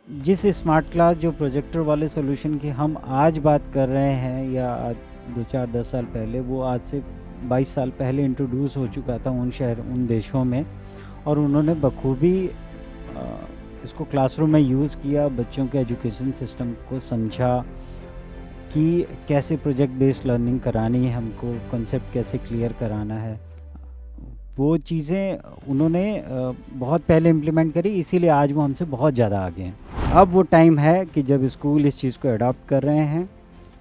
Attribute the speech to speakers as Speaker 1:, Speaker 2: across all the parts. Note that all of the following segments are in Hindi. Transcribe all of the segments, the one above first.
Speaker 1: जिस स्मार्ट क्लास जो प्रोजेक्टर वाले सॉल्यूशन की हम आज बात कर रहे हैं या आज 2-4-10 साल पहले, वो आज से 22 साल पहले इंट्रोड्यूस हो चुका था उन देशों में। और उन्होंने बखूबी इसको क्लासरूम में यूज़ किया, बच्चों के एजुकेशन सिस्टम को समझा कि कैसे प्रोजेक्ट बेस्ड लर्निंग करानी है, हमको कॉन्सेप्ट कैसे क्लियर कराना है। वो चीज़ें उन्होंने बहुत पहले इम्प्लीमेंट करी, इसीलिए आज वो हमसे बहुत ज़्यादा आगे हैं। अब वो टाइम है कि जब स्कूल इस चीज़ को अडॉप्ट कर रहे हैं,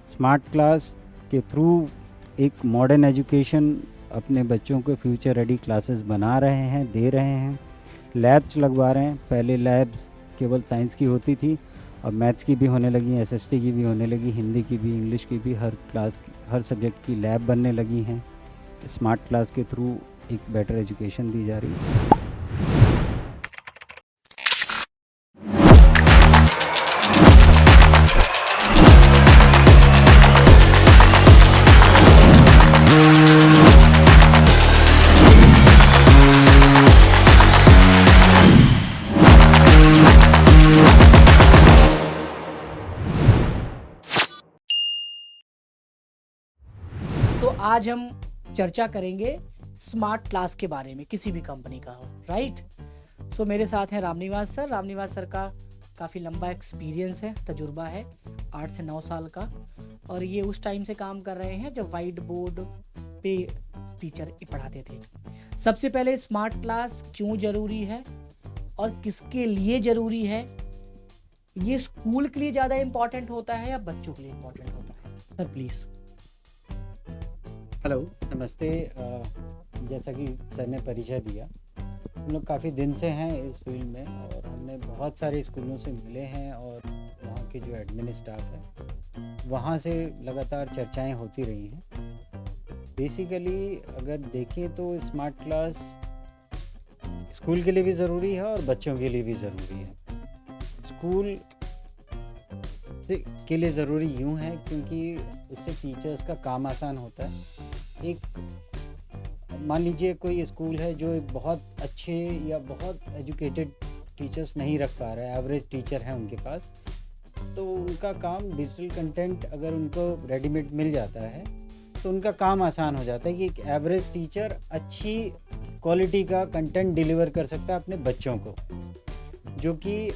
Speaker 1: स्मार्ट क्लास के थ्रू एक मॉडर्न एजुकेशन अपने बच्चों को फ्यूचर रेडी क्लासेस बना रहे हैं, दे रहे हैं, लैब्स लगवा रहे हैं। पहले लैब्स केवल साइंस की होती थी, अब मैथ्स की भी होने लगी, एसएसटी की भी होने लगी, हिंदी की भी, इंग्लिश की भी, हर सब्जेक्ट की लैब बनने लगी हैं। स्मार्ट क्लास के थ्रू एक बेटर एजुकेशन दी जा रही है।
Speaker 2: तो आज हम चर्चा करेंगे स्मार्ट क्लास के बारे में, किसी भी कंपनी का हो, राइट। सो मेरे साथ हैं रामनिवास सर। रामनिवास सर का काफ़ी लंबा एक्सपीरियंस है, तजुर्बा है 8 से 9 साल का, और ये उस टाइम से काम कर रहे हैं जब वाइट बोर्ड पे टीचर पढ़ाते थे। सबसे पहले स्मार्ट क्लास क्यों ज़रूरी है और किसके लिए ज़रूरी है? ये स्कूल के लिए ज़्यादा इम्पॉर्टेंट होता है या बच्चों के लिए इम्पॉर्टेंट होता है? Sir please.
Speaker 1: हेलो, नमस्ते। जैसा कि सर ने परिचय दिया, हम लोग काफ़ी दिन से हैं इस फील्ड में और हमने बहुत सारे स्कूलों से मिले हैं और वहाँ के जो एडमिन स्टाफ है वहाँ से लगातार चर्चाएं होती रही हैं। बेसिकली अगर देखें तो स्मार्ट क्लास स्कूल के लिए भी ज़रूरी है और बच्चों के लिए भी ज़रूरी है। स्कूल के लिए ज़रूरी यूँ है क्योंकि उससे टीचर्स का काम आसान होता है। एक मान लीजिए कोई स्कूल है जो एक बहुत अच्छे या बहुत एजुकेटेड टीचर्स नहीं रख पा रहा है, एवरेज टीचर हैं उनके पास, तो उनका काम डिजिटल कंटेंट अगर उनको रेडीमेड मिल जाता है तो उनका काम आसान हो जाता है कि एक एवरेज टीचर अच्छी क्वालिटी का कंटेंट डिलीवर कर सकता है अपने बच्चों को, जो कि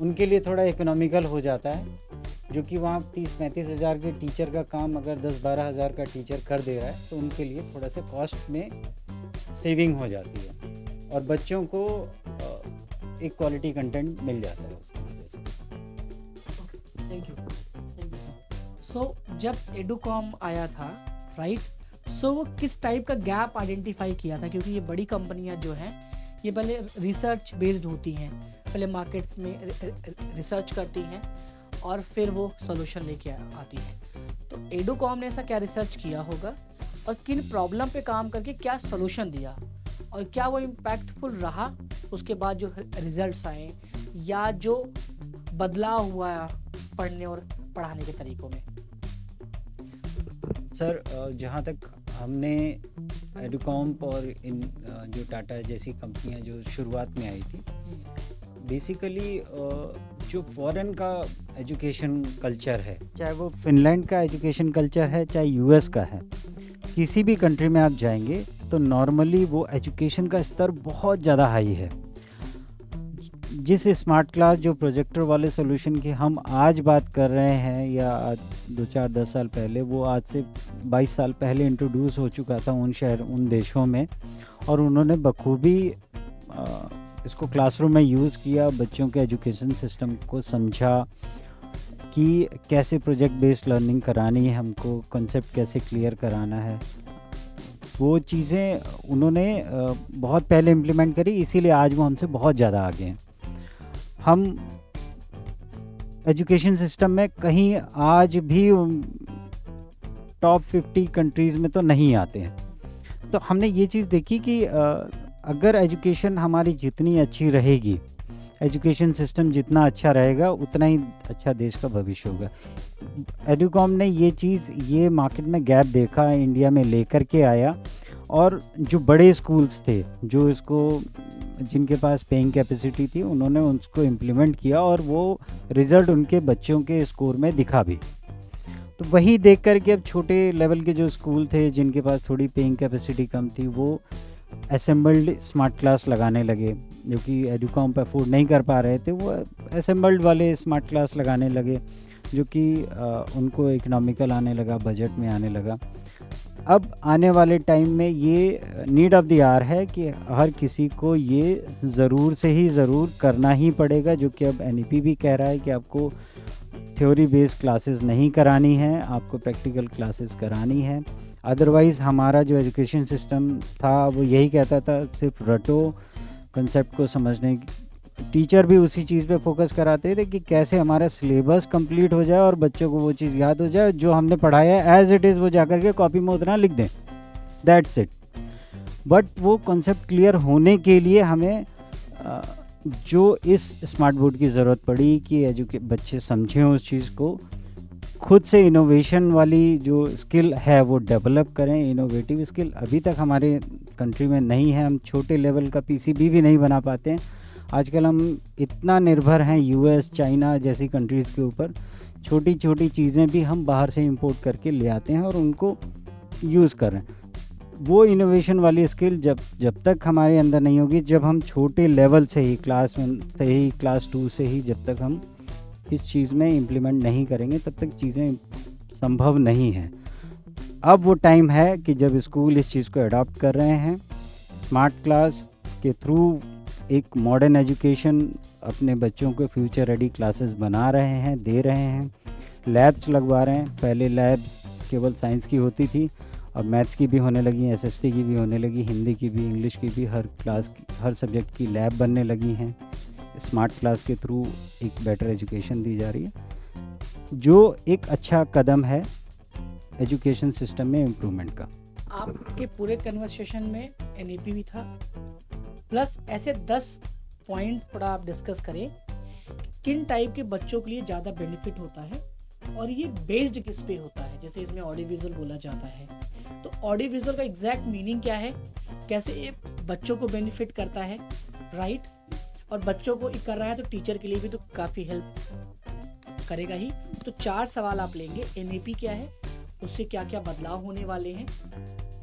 Speaker 1: उनके लिए थोड़ा इकोनॉमिकल हो जाता है। जो कि वहाँ 30-35 हज़ार के टीचर का काम अगर 10-12 हज़ार का टीचर कर दे रहा है तो उनके लिए थोड़ा सा कॉस्ट में सेविंग हो जाती है और बच्चों को एक क्वालिटी कंटेंट मिल जाता है उसकी वजह से।
Speaker 2: Thank you sir. सो जब एडुकॉम आया था, राइट, सो वो किस टाइप का गैप आइडेंटिफाई किया था? क्योंकि ये बड़ी कंपनियां जो हैं ये पहले रिसर्च बेस्ड होती हैं, पहले मार्केट्स में रिसर्च करती हैं और फिर वो सॉल्यूशन लेके आती है। तो एडुकॉम ने ऐसा क्या रिसर्च किया होगा और किन प्रॉब्लम पे काम करके क्या सॉल्यूशन दिया और क्या वो इम्पैक्टफुल रहा? उसके बाद जो रिजल्ट्स आए या जो बदलाव हुआ पढ़ने और पढ़ाने के तरीकों में?
Speaker 1: सर, जहाँ तक हमने एडुकॉम और इन जो टाटा जैसी कंपनियां जो शुरुआत में आई थी, बेसिकली जो फॉरेन का एजुकेशन कल्चर है, चाहे वो फिनलैंड का एजुकेशन कल्चर है चाहे यूएस का है, किसी भी कंट्री में आप जाएंगे तो नॉर्मली वो एजुकेशन का स्तर बहुत ज़्यादा हाई है। जिस स्मार्ट क्लास जो प्रोजेक्टर वाले सॉल्यूशन की हम आज बात कर रहे हैं या आज 2-4-10 साल पहले, वो आज से 22 साल पहले इंट्रोड्यूस हो चुका था उन देशों में। और उन्होंने बखूबी इसको क्लासरूम में यूज़ किया, बच्चों के एजुकेशन सिस्टम को समझा कि कैसे प्रोजेक्ट बेस्ड लर्निंग करानी है, हमको कॉन्सेप्ट कैसे क्लियर कराना है। वो चीज़ें उन्होंने बहुत पहले इम्प्लीमेंट करी, इसीलिए आज वो हमसे बहुत ज़्यादा आगे हैं। हम एजुकेशन सिस्टम में कहीं आज भी टॉप 50 कंट्रीज़ में तो नहीं आते हैं। तो हमने ये चीज़ देखी कि अगर एजुकेशन हमारी जितनी अच्छी रहेगी, एजुकेशन सिस्टम जितना अच्छा रहेगा, उतना ही अच्छा देश का भविष्य होगा। एडुकॉम ने ये मार्केट में गैप देखा, इंडिया में लेकर के आया, और जो बड़े स्कूल्स थे जो इसको जिनके पास पेइंग कैपेसिटी थी उन्होंने उसको इम्प्लीमेंट किया और वो रिज़ल्ट उनके बच्चों के स्कोर में दिखा भी। तो वही देख कर के अब छोटे लेवल के जो स्कूल थे जिनके पास थोड़ी पेइंग कैपेसिटी कम थी वो असेंबल्ड स्मार्ट क्लास लगाने लगे, जो कि एडुकॉम पे अफोर्ड नहीं कर पा रहे थे, वो असेंबल्ड वाले स्मार्ट क्लास लगाने लगे, जो कि उनको इकोनॉमिकल आने लगा, बजट में आने लगा। अब आने वाले टाइम में ये नीड ऑफ द आवर है कि हर किसी को ये ज़रूर से ही ज़रूर करना ही पड़ेगा, जो कि अब NEP भी कह रहा है कि आपको थ्योरी बेस्ड क्लासेस नहीं करानी है, आपको प्रैक्टिकल क्लासेस करानी है। अदरवाइज़ हमारा जो एजुकेशन सिस्टम था वो यही कहता था सिर्फ रटो, कंसेप्ट को समझने की। टीचर भी उसी चीज़ पे फोकस कराते थे कि कैसे हमारा सिलेबस कंप्लीट हो जाए और बच्चों को वो चीज़ याद हो जाए, जो हमने पढ़ाया है एज इट इज़ वो जाकर के कॉपी में उतना लिख दें, दैट्स इट। बट वो कॉन्सेप्ट क्लियर होने के लिए हमें जो इस स्मार्ट बोर्ड की ज़रूरत पड़ी कि बच्चे समझें उस चीज़ को, खुद से इनोवेशन वाली जो स्किल है वो डेवलप करें। इनोवेटिव स्किल अभी तक हमारे कंट्री में नहीं है, हम छोटे लेवल का PCB भी नहीं बना पाते हैं। आजकल हम इतना निर्भर हैं US, चाइना जैसी कंट्रीज़ के ऊपर, छोटी छोटी चीज़ें भी हम बाहर से इंपोर्ट करके ले आते हैं और उनको यूज़ कर रहे हैं। वो इनोवेशन वाली स्किल जब तक हमारे अंदर नहीं होगी, जब हम छोटे लेवल से ही क्लास 1 से ही क्लास 2 से ही जब तक हम इस चीज़ में इम्प्लीमेंट नहीं करेंगे, तब तक चीज़ें संभव नहीं है। अब वो टाइम है कि जब स्कूल इस चीज़ को अडॉप्ट कर रहे हैं, स्मार्ट क्लास के थ्रू एक मॉडर्न एजुकेशन अपने बच्चों को फ्यूचर रेडी क्लासेस बना रहे हैं, दे रहे हैं, लैब्स लगवा रहे हैं। पहले लैब केवल साइंस की होती थी, अब मैथ्स की भी होने लगी, SST की भी होने लगी, हिंदी की भी, इंग्लिश की भी, हर सब्जेक्ट की लैब बनने लगी हैं। स्मार्ट क्लास के थ्रू एक बेटर एजुकेशन दी जा रही है, जो एक अच्छा कदम है एजुकेशन सिस्टम में इम्प्रूवमेंट का।
Speaker 2: आपके पूरे कन्वर्सेशन में NEP भी था, प्लस ऐसे 10 पॉइंट थोड़ा आप डिस्कस करें किन टाइप के बच्चों के लिए ज़्यादा बेनिफिट होता है और ये बेस्ड किस पे होता है। जैसे इसमें ऑडियो विजुअल बोला जाता है, तो ऑडियो विजुअल का एग्जैक्ट मीनिंग क्या है, कैसे ये बच्चों को बेनिफिट करता है, राइट। और बच्चों को कर रहा है तो टीचर के लिए भी तो काफ़ी हेल्प करेगा ही। तो 4 सवाल आप लेंगे, NEP क्या है, उससे क्या क्या बदलाव होने वाले हैं,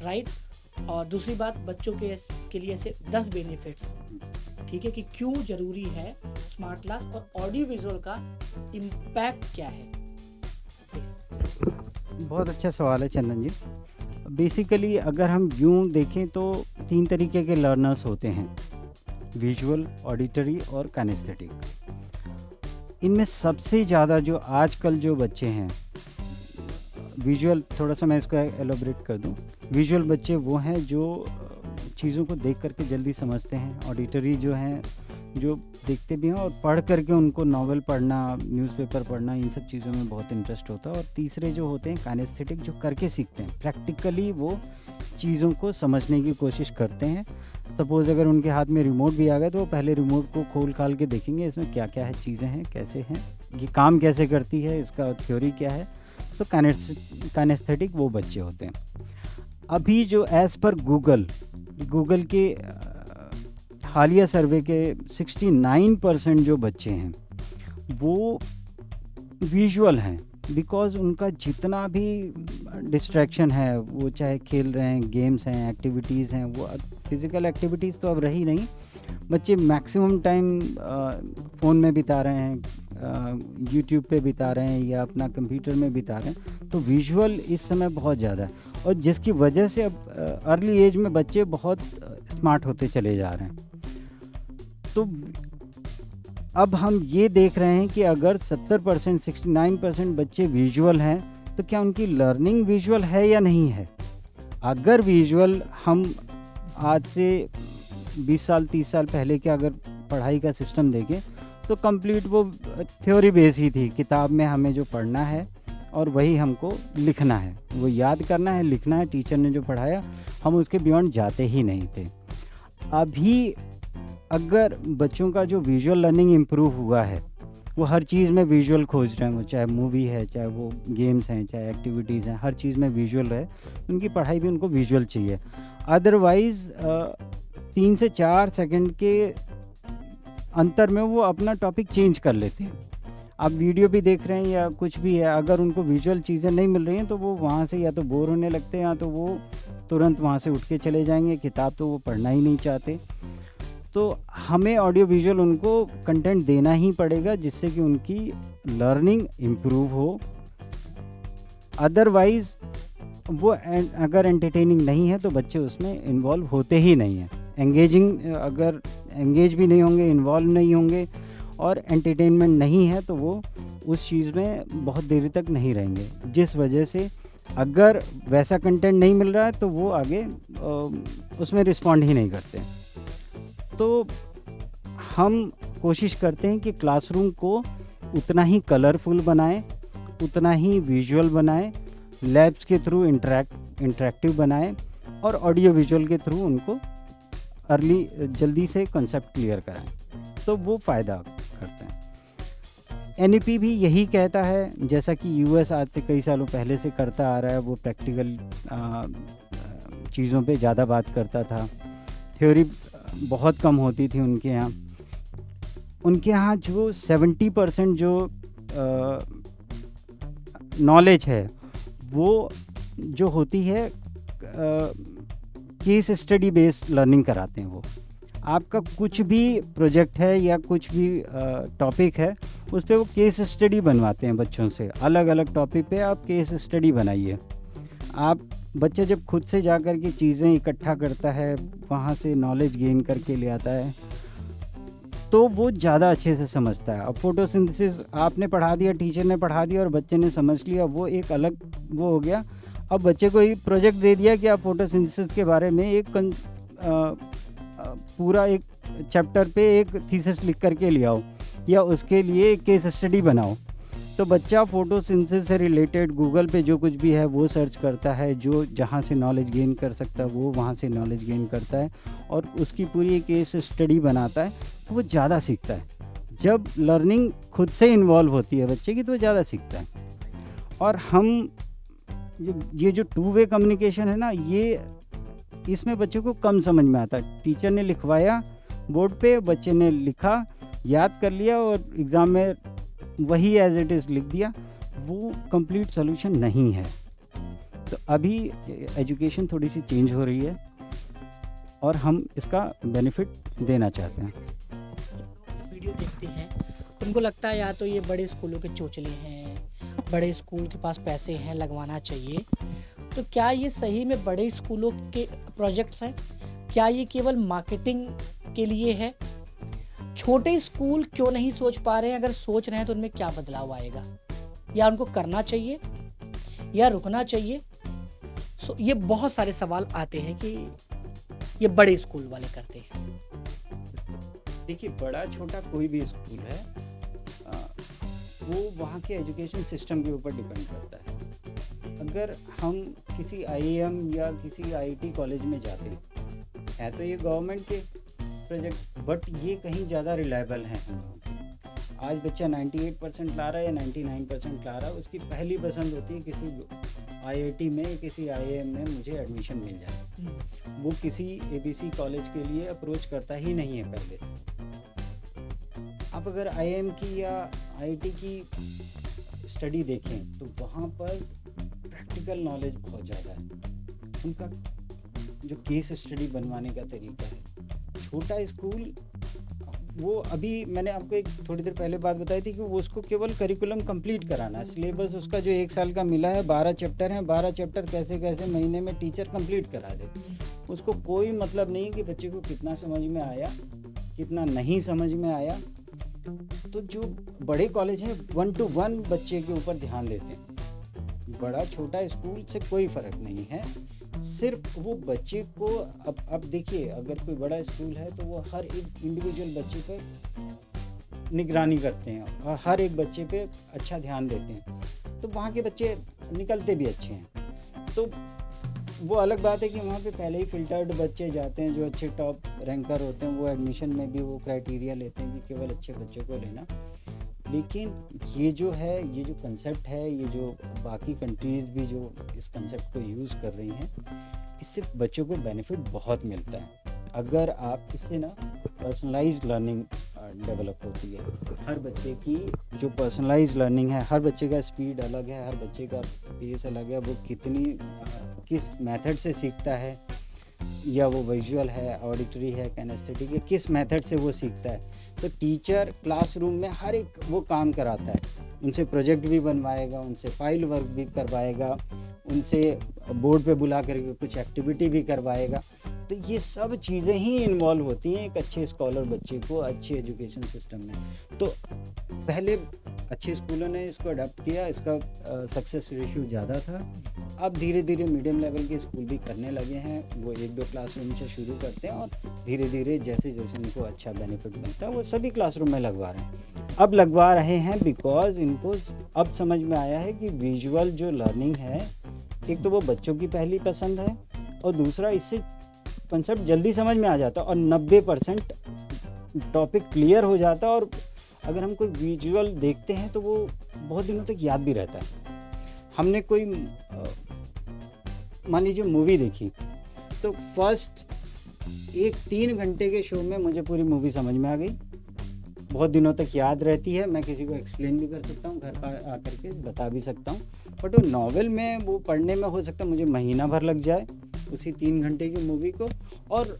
Speaker 2: राइट। और दूसरी बात, बच्चों के लिए ऐसे 10 बेनिफिट्स, ठीक है, कि क्यों ज़रूरी है स्मार्ट क्लास और ऑडियो विजुअल का इम्पैक्ट क्या है।
Speaker 1: बहुत अच्छा सवाल है चंदन जी। बेसिकली अगर हम यूँ देखें तो 3 तरीके के लर्नर्स होते हैं, विजुअल, ऑडिटरी और काइनेस्थेटिक। इनमें सबसे ज़्यादा जो आजकल जो बच्चे हैं, विजुअल, थोड़ा सा मैं इसको एलोबरेट कर दूं, विजुअल बच्चे वो हैं जो चीज़ों को देख करके जल्दी समझते हैं। ऑडिटरी जो हैं जो देखते भी हैं और पढ़ करके उनको नॉवेल पढ़ना, न्यूज़पेपर पढ़ना, इन सब चीज़ों में बहुत इंटरेस्ट होता है। और तीसरे जो होते हैं काइनेस्थेटिक, जो करके सीखते हैं, प्रैक्टिकली वो चीज़ों को समझने की कोशिश करते हैं। सपोज़ अगर उनके हाथ में रिमोट भी आ गया तो वो पहले रिमोट को खोल खाल के देखेंगे, इसमें क्या क्या है, चीज़ें हैं, कैसे हैं, ये काम कैसे करती है, इसका थ्योरी क्या है। तो काइनेस्थेटिक वो बच्चे होते हैं। अभी जो एज़ पर गूगल के हालिया सर्वे के 69% जो बच्चे हैं वो विजुअल हैं, बिकॉज़ उनका जितना भी डिस्ट्रैक्शन है, वो चाहे खेल रहे हैं, गेम्स हैं, एक्टिविटीज़ हैं, वो फिज़िकल एक्टिविटीज़ तो अब रही नहीं, बच्चे मैक्सिमम टाइम फ़ोन में बिता रहे हैं, यूट्यूब पे बिता रहे हैं या अपना कंप्यूटर में बिता रहे हैं। तो विजुअल इस समय बहुत ज़्यादा है और जिसकी वजह से अब अर्ली एज में बच्चे बहुत स्मार्ट होते चले जा रहे हैं। तो अब हम ये देख रहे हैं कि अगर 70%, 69% बच्चे विजुअल हैं तो क्या उनकी लर्निंग विजुअल है या नहीं है। अगर विजुअल, हम आज से 20 साल 30 साल पहले के अगर पढ़ाई का सिस्टम देखें तो कंप्लीट वो थ्योरी बेस ही थी, किताब में हमें जो पढ़ना है और वही हमको लिखना है, वो याद करना है, लिखना है, टीचर ने जो पढ़ाया हम उसके बियॉन्ड जाते ही नहीं थे। अभी अगर बच्चों का जो विजुअल लर्निंग इम्प्रूव हुआ है, वो हर चीज़ में विजुअल खोज रहे हैं, वो चाहे मूवी है, चाहे वो गेम्स हैं, चाहे एक्टिविटीज़ हैं, हर चीज़ में विजुअल है, उनकी पढ़ाई भी उनको विजुअल चाहिए। अदरवाइज़ 3 से 4 सेकंड के अंतर में वो अपना टॉपिक चेंज कर लेते हैं। आप वीडियो भी देख रहे हैं या कुछ भी है, अगर उनको विजुअल चीज़ें नहीं मिल रही हैं तो वो वहाँ से या तो बोर होने लगते हैं या तो वो तुरंत वहाँ से उठ के चले जाएंगे, किताब तो वो पढ़ना ही नहीं चाहते। तो हमें ऑडियो विजुअल उनको कंटेंट देना ही पड़ेगा जिससे कि उनकी लर्निंग इम्प्रूव हो। अदरवाइज़ वो अगर एंटरटेनिंग नहीं है तो बच्चे उसमें इन्वॉल्व होते ही नहीं हैं। अगर एंगेज भी नहीं होंगे, इन्वॉल्व नहीं होंगे और एंटरटेनमेंट नहीं है तो वो उस चीज़ में बहुत देर तक नहीं रहेंगे, जिस वजह से अगर वैसा कंटेंट नहीं मिल रहा है तो वो आगे उसमें रिस्पॉन्ड ही नहीं करते। तो हम कोशिश करते हैं कि क्लासरूम को उतना ही कलरफुल बनाएं, उतना ही विजुअल बनाएं, लैब्स के थ्रू इंटरेक्टिव बनाएं और ऑडियो विजुअल के थ्रू उनको जल्दी से कंसेप्ट क्लियर कराएं, तो वो फ़ायदा करते हैं। NEP भी यही कहता है, जैसा कि US आज से कई सालों पहले से करता आ रहा है। वो प्रैक्टिकल चीज़ों पे ज़्यादा बात करता था, थ्योरी बहुत कम होती थी उनके यहाँ। उनके यहाँ जो 70% जो नॉलेज है वो जो होती है केस स्टडी बेस्ड लर्निंग कराते हैं। वो आपका कुछ भी प्रोजेक्ट है या कुछ भी टॉपिक है उस पर वो केस स्टडी बनवाते हैं बच्चों से। अलग अलग टॉपिक पे आप केस स्टडी बनाइए। आप बच्चे जब खुद से जा कर के चीज़ें इकट्ठा करता है, वहाँ से नॉलेज गेन करके ले आता है, तो वो ज़्यादा अच्छे से समझता है। अब फोटोसिंथेसिस आपने पढ़ा दिया, टीचर ने पढ़ा दिया और बच्चे ने समझ लिया, वो एक अलग वो हो गया। अब बच्चे को एक प्रोजेक्ट दे दिया कि आप फोटोसिंथेसिस के बारे में एक पूरा एक चैप्टर पे एक थीसिस लिख करके ले आओ या उसके लिए एक केस स्टडी बनाओ। तो बच्चा फोटोसिंथेसिस से रिलेटेड गूगल पे जो कुछ भी है वो सर्च करता है, जो जहाँ से नॉलेज गेन कर सकता है वो वहाँ से नॉलेज गेन करता है और उसकी पूरी केस स्टडी बनाता है, तो वो ज़्यादा सीखता है। जब लर्निंग खुद से इन्वॉल्व होती है बच्चे की तो वो ज़्यादा सीखता है। और हम ये जो 2 वे कम्युनिकेशन है ना, ये इसमें बच्चे को कम समझ में आता है। टीचर ने लिखवाया बोर्ड पे, बच्चे ने लिखा, याद कर लिया और एग्ज़ाम में वही एज इट इज़ लिख दिया, वो कंप्लीट सोल्यूशन नहीं है। तो अभी एजुकेशन थोड़ी सी चेंज हो रही है और हम इसका बेनिफिट देना चाहते हैं।
Speaker 2: वीडियो देखते हैं उनको लगता है या तो ये बड़े स्कूलों के चोचले हैं, बड़े स्कूल के पास पैसे हैं, लगवाना चाहिए। तो क्या ये सही में बड़े स्कूलों के प्रोजेक्ट्स हैं? क्या ये केवल मार्केटिंग के लिए है? छोटे स्कूल क्यों नहीं सोच पा रहे हैं? अगर सोच रहे हैं तो उनमें क्या बदलाव आएगा? या उनको करना चाहिए या रुकना चाहिए? ये बहुत सारे सवाल आते हैं कि ये बड़े स्कूल वाले करते हैं।
Speaker 1: देखिए, बड़ा छोटा कोई भी स्कूल है, वो वहाँ के एजुकेशन सिस्टम के ऊपर डिपेंड करता है। अगर हम किसी IIM या किसी IIT कॉलेज में जाते हैं तो ये गवर्नमेंट के प्रोजेक्ट, बट ये कहीं ज़्यादा रिलायबल हैं। आज बच्चा 98% ला रहा है या 99% ला रहा है, उसकी पहली पसंद होती है किसी IIT में, किसी IIM में मुझे एडमिशन मिल जाए। वो किसी ABC कॉलेज के लिए अप्रोच करता ही नहीं है पहले। आप अगर IIM की या IIT की स्टडी देखें तो वहाँ पर प्रैक्टिकल नॉलेज बहुत ज़्यादा है। उनका जो केस स्टडी बनवाने का तरीका है, छोटा स्कूल, वो अभी मैंने आपको एक थोड़ी देर पहले बात बताई थी कि वो उसको केवल करिकुलम कंप्लीट कराना है। सिलेबस उसका जो 1 साल का मिला है, 12 चैप्टर हैं, 12 चैप्टर कैसे कैसे महीने में टीचर कंप्लीट करा दे। उसको कोई मतलब नहीं कि बच्चे को कितना समझ में आया, कितना नहीं समझ में आया। तो जो बड़े कॉलेज हैं 1 to 1 बच्चे के ऊपर ध्यान देते हैं। बड़ा छोटा स्कूल से कोई फ़र्क नहीं है, सिर्फ वो बच्चे को अब देखिए, अगर कोई बड़ा स्कूल है तो वो हर एक इंडिविजुअल बच्चे पर निगरानी करते हैं और हर एक बच्चे पे अच्छा ध्यान देते हैं, तो वहाँ के बच्चे निकलते भी अच्छे हैं। तो वो अलग बात है कि वहाँ पे पहले ही फिल्टर्ड बच्चे जाते हैं, जो अच्छे टॉप रैंकर होते हैं, वो एडमिशन में भी वो क्राइटेरिया लेते हैं कि केवल अच्छे बच्चों को लेना। लेकिन ये जो है, ये जो कंसेप्ट है, ये जो बाकी कंट्रीज़ भी जो इस कंसेप्ट को यूज़ कर रही हैं, इससे बच्चों को बेनिफिट बहुत मिलता है। अगर आप इससे ना पर्सनलाइज्ड लर्निंग डेवलप होती है। हर बच्चे की जो पर्सनलाइज्ड लर्निंग है, हर बच्चे का स्पीड अलग है, हर बच्चे का पेस अलग है, वो किस मेथड से सीखता है, या वो विजुअल है, ऑडिटरी है, कैनेस्थेटिक है, किस मेथड से वो सीखता है। तो टीचर क्लासरूम में हर एक वो काम कराता है, उनसे प्रोजेक्ट भी बनवाएगा, उनसे फाइल वर्क भी करवाएगा, उनसे बोर्ड पे बुला करके कुछ एक्टिविटी भी करवाएगा। तो ये सब चीज़ें ही इन्वॉल्व होती हैं एक अच्छे स्कॉलर बच्चे को अच्छे एजुकेशन सिस्टम में। तो पहले अच्छे स्कूलों ने इसको अडॉप्ट किया, इसका सक्सेस रेशियो ज़्यादा था। अब धीरे धीरे मीडियम लेवल के स्कूल भी करने लगे हैं, वो 1-2 क्लासरूम से शुरू करते हैं और धीरे धीरे जैसे जैसे उनको अच्छा बेनिफिट मिलता है वो सभी क्लासरूम में लगवा रहे हैं। अब लगवा रहे हैं बिकॉज इनको अब समझ में आया है कि विजुअल जो लर्निंग है, एक तो वो बच्चों की पहली पसंद है और दूसरा इससे कंसेप्ट जल्दी समझ में आ जाता है और 90% टॉपिक क्लियर हो जाता है। और अगर हम कोई विजुअल देखते हैं तो वो बहुत दिनों तक याद भी रहता है। हमने कोई मान लीजिए मूवी देखी, तो फर्स्ट 3 घंटे के शो में मुझे पूरी मूवी समझ में आ गई, बहुत दिनों तक याद रहती है, मैं किसी को एक्सप्लेन भी कर सकता हूँ, घर पर आकर के बता भी सकता हूँ। बट वो नॉवेल में वो पढ़ने में हो सकता है मुझे महीना भर लग जाए उसी 3 घंटे की मूवी को, और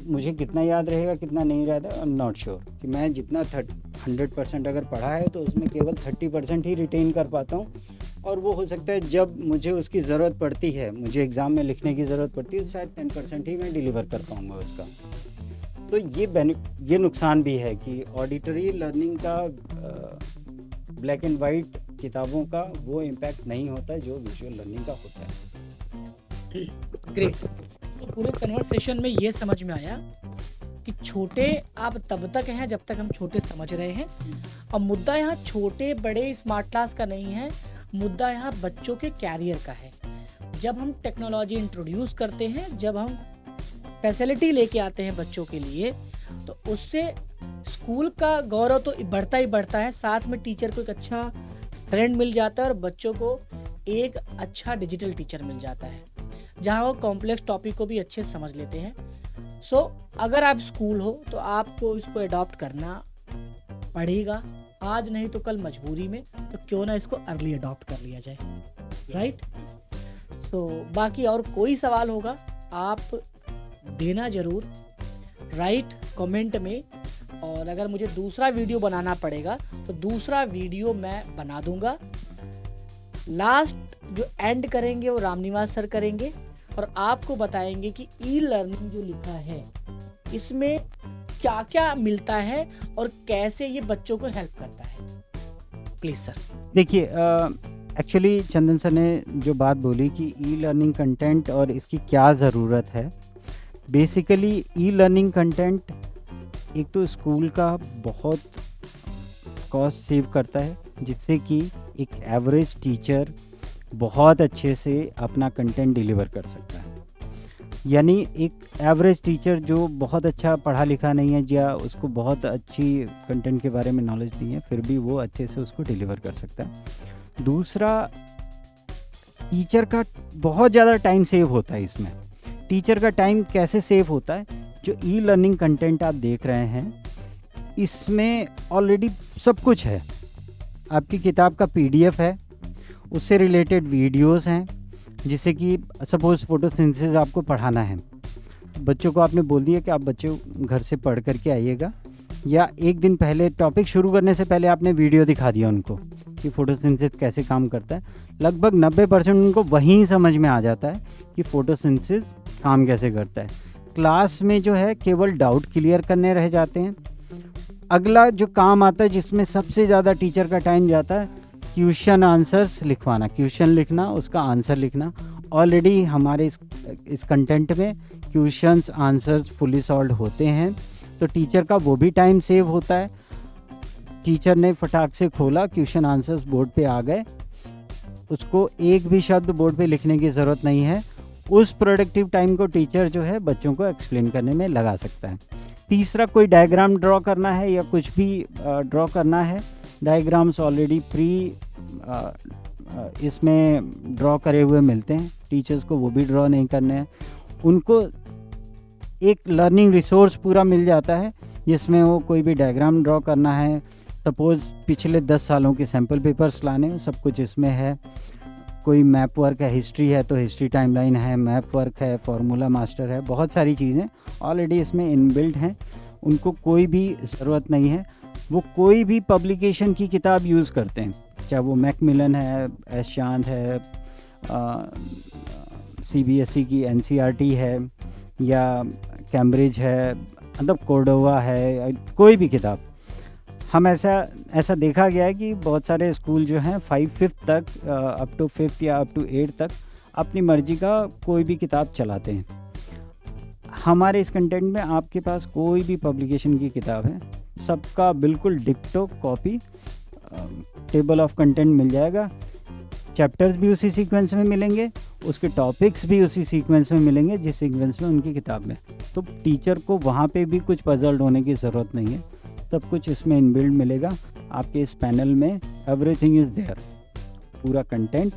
Speaker 1: मुझे कितना याद रहेगा कितना नहीं रहता आई एम नॉट श्योर। कि मैं जितना 100% अगर पढ़ा है तो उसमें केवल 30% ही रिटेन कर पाता हूँ, और वो हो सकता है जब मुझे उसकी ज़रूरत पड़ती है, मुझे एग्ज़ाम में लिखने की ज़रूरत पड़ती है, शायद 10% ही मैं डिलीवर कर पाऊँगा उसका। तो ये नुकसान भी है कि ऑडिटरी लर्निंग का ब्लैक एंड वाइट किताबों का वो इम्पैक्ट नहीं होता जो विजुअल लर्निंग का होता है।
Speaker 2: ग्रेट। तो पूरे कन्वर्सेशन में ये समझ में आया कि छोटे आप तब तक हैं जब तक हम छोटे समझ रहे हैं, और मुद्दा यहाँ छोटे बड़े स्मार्ट क्लास का नहीं है, मुद्दा यहाँ बच्चों के कैरियर का है। जब हम टेक्नोलॉजी इंट्रोड्यूस करते हैं, जब हम फैसिलिटी लेके आते हैं बच्चों के लिए, तो उससे स्कूल का गौरव तो बढ़ता ही बढ़ता है, साथ में टीचर को एक अच्छा फ्रेंड मिल जाता है और बच्चों को एक अच्छा डिजिटल टीचर मिल जाता है जहाँ वो कॉम्प्लेक्स टॉपिक को भी अच्छे से समझ लेते हैं। सो अगर आप स्कूल हो तो आपको इसको अडॉप्ट करना पड़ेगा, आज नहीं तो कल मजबूरी में, तो क्यों ना इसको अर्ली अडॉप्ट कर लिया जाए, राइट। सो बाकी और कोई सवाल होगा आप देना जरूर राइट कमेंट में, और अगर मुझे दूसरा वीडियो बनाना पड़ेगा तो दूसरा वीडियो मैं बना दूंगा। लास्ट जो एंड करेंगे वो रामनिवास सर करेंगे और आपको बताएंगे कि ई लर्निंग जो लिखा है इसमें क्या क्या मिलता है और कैसे ये बच्चों को हेल्प करता है। Please sir.
Speaker 1: देखिए एक्चुअली चंदन सर ने जो बात बोली कि ई लर्निंग कंटेंट और इसकी क्या ज़रूरत है, बेसिकली ई लर्निंग कंटेंट एक तो स्कूल का बहुत कॉस्ट सेव करता है, जिससे कि एक एवरेज टीचर बहुत अच्छे से अपना कंटेंट डिलीवर कर सकता है। यानी एक एवरेज टीचर जो बहुत अच्छा पढ़ा लिखा नहीं है या उसको बहुत अच्छी कंटेंट के बारे में नॉलेज नहीं है, फिर भी वो अच्छे से उसको डिलीवर कर सकता है। दूसरा, टीचर का बहुत ज़्यादा टाइम सेव होता है इसमें। टीचर का टाइम कैसे सेव होता है? जो ई लर्निंग कंटेंट आप देख रहे हैं इसमें ऑलरेडी सब कुछ है। आपकी किताब का PDF है, उससे रिलेटेड वीडियोस हैं, जिससे कि सपोज फोटोसिंथेसिस आपको पढ़ाना है, बच्चों को आपने बोल दिया कि आप बच्चों घर से पढ़ करके आइएगा, या एक दिन पहले टॉपिक शुरू करने से पहले आपने वीडियो दिखा दिया उनको कि फोटोसिंथेसिस कैसे काम करता है। लगभग 90% उनको वहीं समझ में आ जाता है कि फोटोसिंथेसिस काम कैसे करता है। क्लास में जो है केवल डाउट क्लियर करने रह जाते हैं। अगला जो काम आता है जिसमें सबसे ज़्यादा टीचर का टाइम जाता है, क्वेश्चन आंसर्स लिखवाना, क्वेश्चन लिखना, उसका आंसर लिखना। ऑलरेडी हमारे इस कंटेंट में क्वेश्चंस आंसर्स फुली सॉल्व्ड होते हैं, तो टीचर का वो भी टाइम सेव होता है। टीचर ने फटाक से खोला, क्वेश्चन आंसर्स बोर्ड पे आ गए, उसको एक भी शब्द बोर्ड पे लिखने की ज़रूरत नहीं है। उस प्रोडक्टिव टाइम को टीचर जो है बच्चों को एक्सप्लेन करने में लगा सकता है। तीसरा, कोई डायग्राम ड्रॉ करना है या कुछ भी ड्रॉ करना है, डायग्राम्स ऑलरेडी इसमें ड्रॉ करे हुए मिलते हैं, टीचर्स को वो भी ड्रॉ नहीं करने हैं। उनको एक लर्निंग रिसोर्स पूरा मिल जाता है, जिसमें वो कोई भी डायग्राम ड्रॉ करना है, सपोज़ पिछले 10 सालों के सैम्पल पेपर्स लाने हैं, सब कुछ इसमें है। कोई मैप वर्क है, हिस्ट्री है तो हिस्ट्री टाइमलाइन है, मैप वर्क है, फार्मूला मास्टर है, बहुत सारी चीज़ें ऑलरेडी इसमें इनबिल्ट हैं। उनको कोई भी ज़रूरत नहीं है, वो कोई भी पब्लिकेशन की किताब यूज़ करते हैं, चाहे वो मैकमिलन है, एस चांद है, CBSE की NCERT है, या कैम्ब्रिज है, मतलब कोर्डोवा है, कोई भी किताब। हम ऐसा देखा गया है कि बहुत सारे स्कूल जो हैं 5th तक, अप टू 5th या अप टू 8th तक अपनी मर्जी का कोई भी किताब चलाते हैं। हमारे इस कंटेंट में आपके पास कोई भी पब्लिकेशन की किताब है, सबका बिल्कुल डिक्टो कॉपी टेबल ऑफ कंटेंट मिल जाएगा। चैप्टर्स भी उसी सीक्वेंस में मिलेंगे, उसके टॉपिक्स भी उसी सीक्वेंस में मिलेंगे जिस सीक्वेंस में उनकी किताब में। तो टीचर को वहाँ पे भी कुछ पजल्ड होने की ज़रूरत नहीं है, सब कुछ इसमें इनबिल्ड मिलेगा। आपके इस पैनल में एवरीथिंग इज़ देयर, पूरा कंटेंट,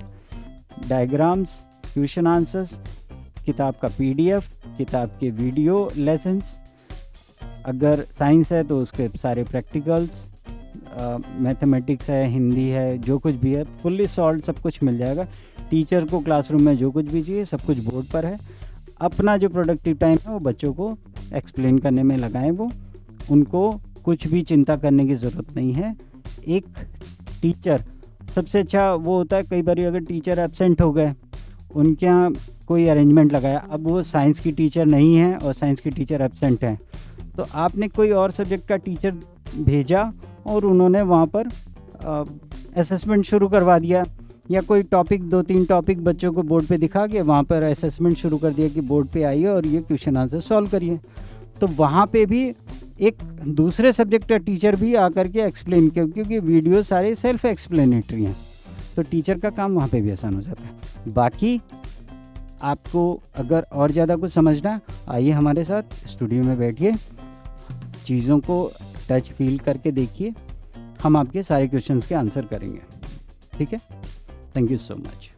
Speaker 1: डायग्राम्स, क्वेश्चन आंसर्स, किताब का PDF, किताब के वीडियो लेसन्स, अगर साइंस है तो उसके सारे प्रैक्टिकल्स, मैथमेटिक्स है, हिंदी है, जो कुछ भी है फुल्ली सॉल्व सब कुछ मिल जाएगा। टीचर को क्लासरूम में जो कुछ भी चाहिए सब कुछ बोर्ड पर है। अपना जो प्रोडक्टिव टाइम है वो बच्चों को एक्सप्लेन करने में लगाएं, वो उनको कुछ भी चिंता करने की ज़रूरत नहीं है। एक टीचर सबसे अच्छा वो होता है, कई बार अगर टीचर एब्सेंट हो गए, उनके यहाँ कोई अरेंजमेंट लगाया, अब वो साइंस की टीचर नहीं है और साइंस की टीचर एब्सेंट है, तो आपने कोई और सब्जेक्ट का टीचर भेजा और उन्होंने वहाँ पर असेसमेंट शुरू करवा दिया, या कोई टॉपिक 2-3 टॉपिक बच्चों को बोर्ड पे दिखा के वहाँ पर असेसमेंट शुरू कर दिया कि बोर्ड पे आइए और ये क्वेश्चन आंसर सॉल्व करिए। तो वहाँ पे भी एक दूसरे सब्जेक्ट का टीचर भी आकर के एक्सप्लेन किया, क्योंकि वीडियो सारे सेल्फ एक्सप्लेनेटरी हैं, तो टीचर का काम वहाँ पे भी आसान हो जाता है। बाकी आपको अगर और ज़्यादा कुछ समझना, आइए हमारे साथ स्टूडियो में बैठिए, चीज़ों को टच फील करके देखिए, हम आपके सारे क्वेश्चंस के आंसर करेंगे। ठीक है, थैंक यू सो मच।